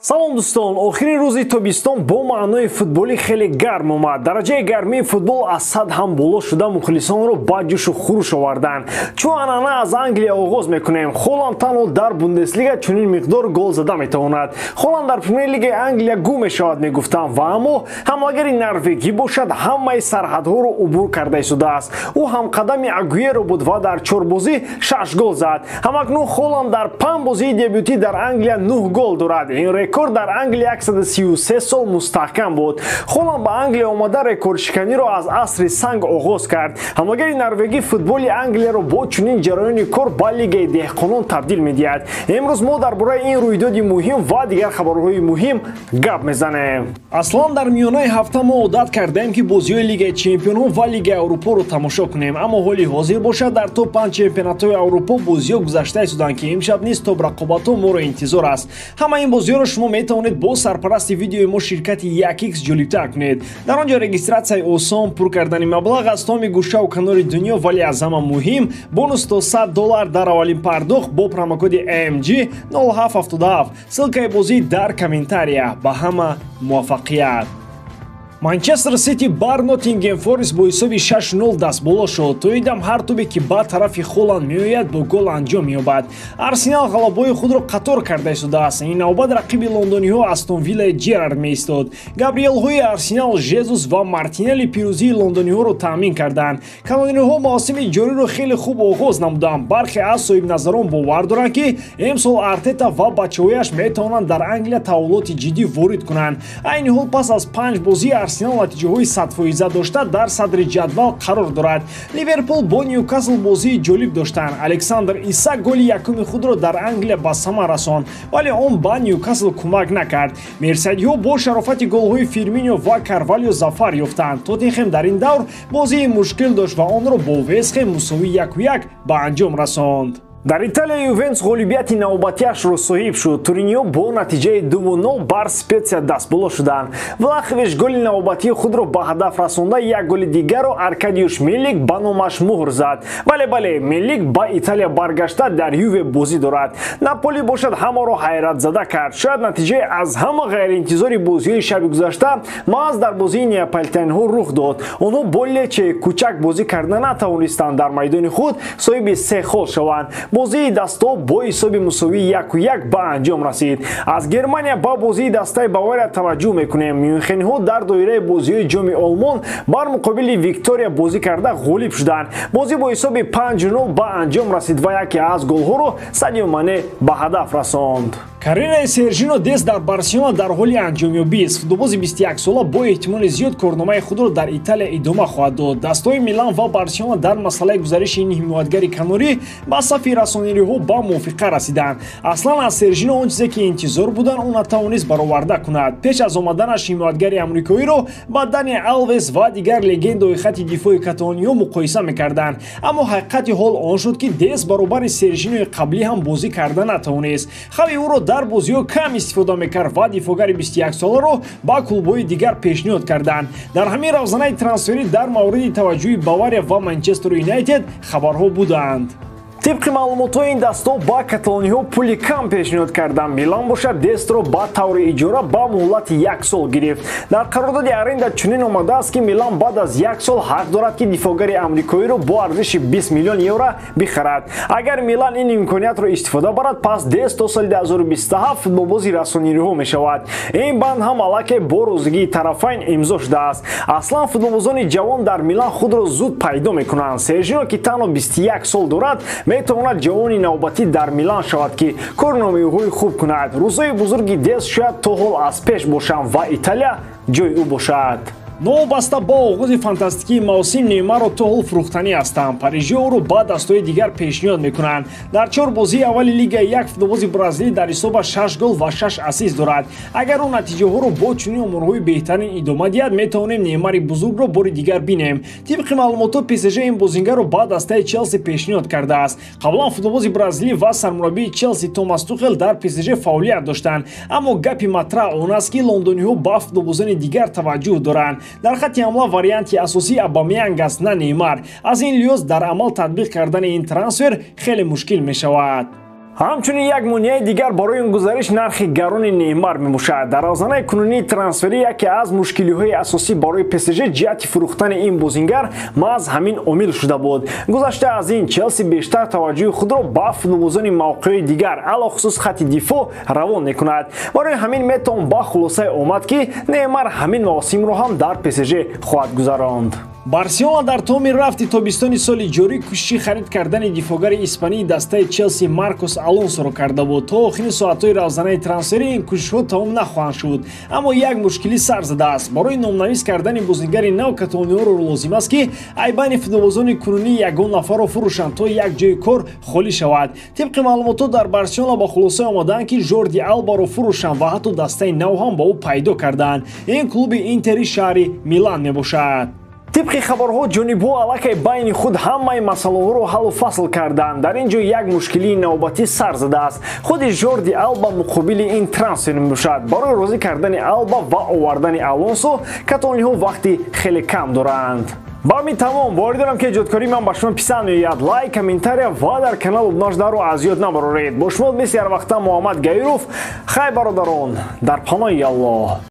салом дӯстон, охирин рӯзи тобистон бо маънои футболӣ хеле гарм омад. Дараҷаи гармии футбол аз сад ҳам боло шуда мухлисонро ба ҷӯшу хуруш оварданд. Чун анъана аз Англия оғоз мекунем. Холланд танҳо дар Бундеслига чунин миқдор гол зада метавонад. Холланд дар Премер-лигаи Англия гум мешавад мегуфтам ва аммо ҳамлагари норвегӣ бошад ҳамаи сарҳадҳоро убур карда истодааст. Ӯ ҳамқадами Агуеро буд ва дар 4 бозӣ 6 гол зад. Ҳамакнун Холланд дар 5 бозии дебютӣ дар Англия 9 гол дорад. Ин рекорд дар Англия 133 сол мустаҳкам буд. Холланд ба Англия омада рекордшиканиро аз асри санг оғоз кард. Ҳамлагари норвегӣ футболи Англияро бо чунин ҷараёни кор ба Лигаи деҳқонон табдил медиҳад. Имрӯз мо дар бораи ин рӯйдоди муҳим ва дигар хабарҳои муҳим гап мезанем. Аслан дар миёнаи ҳафта мо одат кардаем ки бозиҳои Лигаи Чемпионҳо ва Лигаи Аврупоро тамошо кунем. Аммо ҳоли ҳозир бошад дар топ 5 чемпионатҳои Аврупо бозиҳо гузашта истоданд ки имшаб низ топ рақобатҳо моро интизор аст. Ҳама ин бозиҳоро шумо метавонед бо сарпарасти видеои мо ширкати 1x ҷолибтар кунед. Дар он ҷо регистратсияи осон, пур кардани маблағ аз томи гӯшаву канори дунё, вале аз ҳама муҳим бонус то $100 дар аввалин пардохт бо промокоди AMG 0777. ссилкаи бозӣ дар комментария. Ба ҳама муваффақият. Манчестер Сити бар Ноттингем Форест бо ҳисоби 6-0 дастболо шуд. То идам ҳар тобе ки ба тарафи Холланд меояд бо гол анҷом меёбад. Арсенал ғалабаҳои худро қатор карда истодааст. Ин навбат рақиби лондониҳо Астон Виллаи Джерард меистод. Габриэлҳои Арсенал, Жезус ва Мартинелли пирӯзии лондониҳоро таъмин карданд. Канониҳо мавсими ҷориро хеле хуб оғоз намуданд. Бархе аз соҳибназарон бовар доранд ки имсол Артета ва бачаҳояш метавонанд дар Англия таҳввулоти ҷиддӣ ворид кунанд. Айни ҳол пас аз 5 бозӣ Арсенал натиҷаҳои 100% дошта дар садри ҷадвал қарор дорад. Ливерпул бо Ньюкасл бозии ҷолиб доштанд. Александр Исак голи якуми худро дар Англия ба сама расонд, вале он ба Ньюкасл кӯмак накард. Мерсайдиҳо бо шарофати голҳои Фирминио ва Карвалио зафар ёфтанд. Тоттенхем дар ин давр бозии мушкил дошт ва онро бо Вестхэм мусовӣ 1-1 ба анҷом расонд. Дар Италия Ювентус ғолибияти навбатиашро соҳиб шуд. Туриньо бо натиҷаи 2-0 бар Специя дастболо шуданд. Влахович голи навбатии худро ба ҳадаф расонда, як голи дигарро Аркадиуш Мелик ба номаш муҳр зад. Бале, Мелик ба Италия баргашта дар Юве бозӣ дорад. Наполи бошад ҳамаро ҳайратзада кард. Шояд натиҷаи аз ҳама ғайриинтизори бозиҳои шаби гузашта маҳз дар бозии неаполитаниҳо рух дод. Онҳо бо Лече кӯчак бозӣ карда натавонистанд дар майдони худ соҳиби 3 хол шаванд. бозии дастҳо бо ҳисоби мусовии 1-1 ба анҷом расид. Аз Германия ба бозии дастаи Бавария таваҷҷӯҳ мекунем. Мюнхениҳо дар доираи бозиҳои ҷоми Олмон бар муқобили Виктория бозӣ карда ғолиб шуданд. Бозӣ бо ҳисоби 5-0 ба анҷом расид ва яке аз голҳоро Садио Мане ба ҳадаф расонд. Карьераи Сержино Дест дар Барселона дар ҳоли анҷомёбист. Футболбози 21 сола бо эҳтимоли зиёд корномаи худро дар Италия идома хоҳад дод. Дастҳои Милан ва Барселона дар масъалаи гузариши ин ҳимоятгари канорӣ ба сафи расонириҳо ба мувофиқа расиданд. Аслан аз Сержино он чизе ки интизор буданд он натавонист бароварда кунад. Пеш аз омаданаш ҳимоятгари амрикоиро ба Дани Алвес ва дигар легендаҳои хатти дифои каталониҳо муқоиса мекарданд. Аммо ҳақиқати ҳол он шуд ки Дест баробари Сержинои қаблӣ ҳам бозӣ карда натавонист. хави ӯро дар бозиҳо кам истифода мекард ва дифогари 21 соларо ба клубҳои дигар пешниҳод карданд. Дар ҳамин равзанаи трансферӣ дар мавриди таваҷҷӯҳи Бавария ва Манчестер Юнайтед хабарҳо буданд. طبق معلومات این دستا با کاتالونی ها پولی کم پیشنهاد کردند. میلان باشد دست را با طور اجاره با مهلت 1 سال گرفت. در قرارداد ارنده چنین آمده است که میلان بعد از 1 سال حق دارد که دفاعگر آمریکایی را با ارزش 20 میلیون یورو بخرد. اگر میلان این امکانیت را استفاده برد پس دست تا سال 2027 فوتبالبازی رسانی‌ها میشود. این بند هم علاقه با روزگی طرفین امضا شده است. اصلا فوتبالبازان جوان در میلان خود را زود پیدا میکنند. سرژینو که تنها 21 سال دارد метавонад ҷавони навбатӣ дар Милан шавад ки корномаҳои хуб кунад. Рӯзҳои бузурги Дест шояд то ҳол аз пеш бошанд ва Италия ҷои ӯ бошад. новобаста бо оғози фантастикии мавсим Неймарро то ҳол фурӯхтанӣ ҳастанд. Парижиҳо ӯро ба дастҳои дигар пешниҳод мекунанд. Дар 4 бозии аввали Лигаи 1 футболбози бразилӣ дар ҳисоба 6 гол ва 6 ассист дорад. Агар ӯ натиҷаҳоро бо чунин оморҳои беҳтарин идома диҳад, метавонем Неймари бузургро бори дигар бинем. Тибқи маълумото ПСЖ ин бозингарро ба дастаи Челси пешниҳод кардааст. қаблан футболбози бразилӣ ва сармураббии Челси Томас Тухел дар ПСЖ фаъолият доштанд. Аммо гапи матраҳ он аст ки лондониҳо ба футболбозони дигар таваҷҷӯҳ доранд. дар хатти ҳамла варианти асосӣ Абамеянг аст, на Неймар. аз ин лиҳоз дар амал татбиқ кардани ин трансфер хеле мушкил мешавад. ҳамчунин як монеаи дигар барои ин гузариш нархи гарони Неймар мебошад. дар розанаи кунунии трансферӣ яке аз мушкилиҳои асосӣ барои ПСЖ ҷиҳати фурӯхтани ин бозингар маҳз ҳамин омил шуда буд. гузашта аз ин Челси бештар таваҷҷӯҳи худро ба футболбозони мавқеи дигар алохусус хатти дифоъ равон мекунад. барои ҳамин метавон ба хулосае омад ки Неймар ҳамин мавосимро ҳам дар ПСЖ хоҳад гузаронд. барселона дар томи рафти тобистони соли ҷорӣ кӯшиши харид кардани дифоъгари испании дастаи Челси Маркос Алонсоро карда буд. то охирин соатҳои равзанаи трансферӣ ин кӯшишҳо тамом нахоҳанд шуд, аммо як мушкилӣ сар задааст. барои номнавис кардани бозингари нав каталониёро лозим аст ки айбани футболбозони кунунӣ ягон нафарро фурӯшанд то як ҷои кор холӣ шавад. тибқи маълумотот дар барселона ба хулосае омадаанд ки Жорди Албаро фурӯшанд ва ҳатто дастаи нав ҳам ба ӯ пайдо кардаанд. ин клуби Интери шаҳри Милан мебошад. тибқи хабарҳо ҷонибҳо аллакай байни худ ҳамаи масъалаҳоро ҳаллу фасл карданд. дар ин ҷо як мушкилии навбатӣ сар задааст. худи Жорди Алба муқобили ин трансфер мебошад. барои розӣ кардани Алба ва овардани Алонсо каталониҳо вақти хеле кам доранд. ба ҳамин тамом боридарам ки эҷодкории ман ба шумо писанд меояд. лайк, комментария ва дар канал обнаждаро аз ёд набароред. бо шумо мисли ҳар вақта Муҳаммад Гайров. хай бародарон, дар паноҳи Аллоҳ.